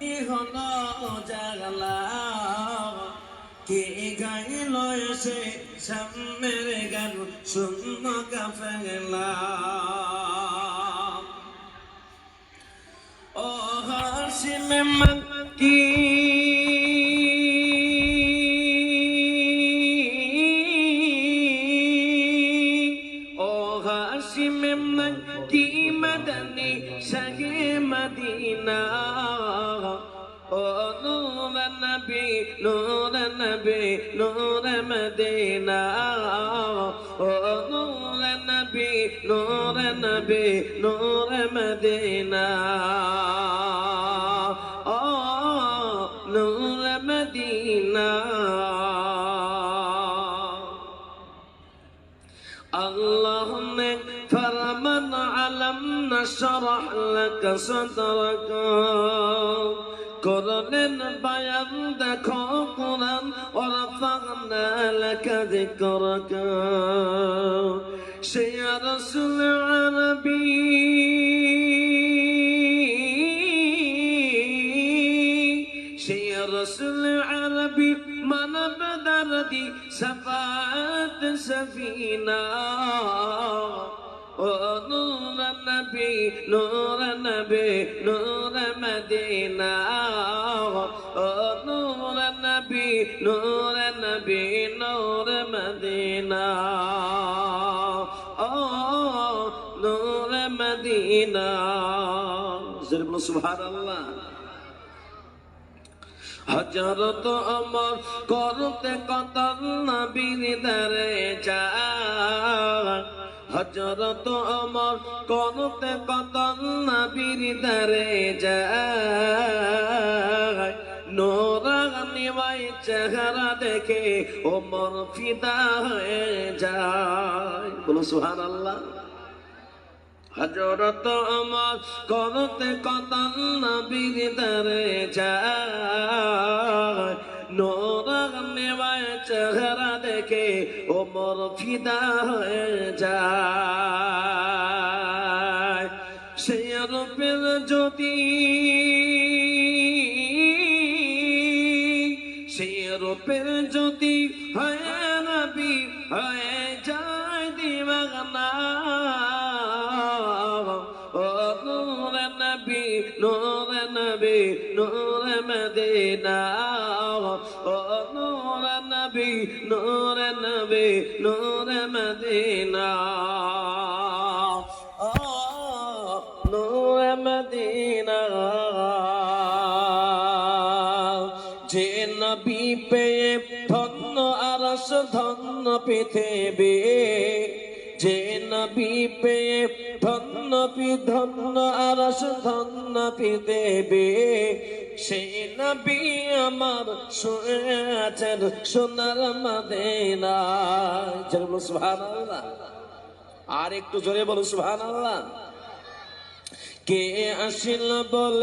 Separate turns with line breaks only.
হলো জাগলা কে গাইল এসে সামনের গান শূন্য কাফেলা ও হাসিম মক্কি ও হাসিম মক্কি মদনী শাহে মদিনা ও নূর নবী নূর নবী নূর মদিনা ও নূর নবী নূর নবী নূর মদিনা ও নূর মদিনা আল্লাহ ने फरमान अलम नशरह लक सदरक করলেন বায়ান দেখো কোরআন ওয়ারফা'না লাকা যিকরাক সে রাসূল আরবী সে রাসূল আরবী মানব দরদি সাফাত সফিনা ও নূর নবী নূর নবী নূর মদিনা ও নূর নবী নূর নবী নূর মদিনা ও নূর মদিনা সুবহানাল্লাহ হযরত ওমর করতে কতল নবীর দরে যায় হযরত ওমর করতে কতল নবীর দরে যায় নূরানি ওই চেহারা দেখে ওমর ফিদা হয়ে যায় বলো সুবহানাল্লাহ হযরত ওমর করতে কতল নবীর দরে যায় নূরানি ওই চেহারা দেখে ওমর ফিদা হয়ে যায় সে রূপের জ্যোতি সে রূপের জ্যোতি হয় নবী হয়ে যায় দিওয়ানা ও নূর নবী নূর নবী নূর মদিনা ও নূর নবী নূর নবী নূর মদিনা ও নূর মদিনা যে নবী পেয়ে ধন্য আরশ ধন্য পৃথিবী যে নবী পেয়ে ধন্য ধন্য আরশ ধন্য পৃথিবী সেই নবী আমার শুয়ে আছেন সোনার মদিনায় জোরে বলো সুবহানাল্লাহ আর একটু জোরে বলো সুবহানাল্লাহ কে আসিল বলে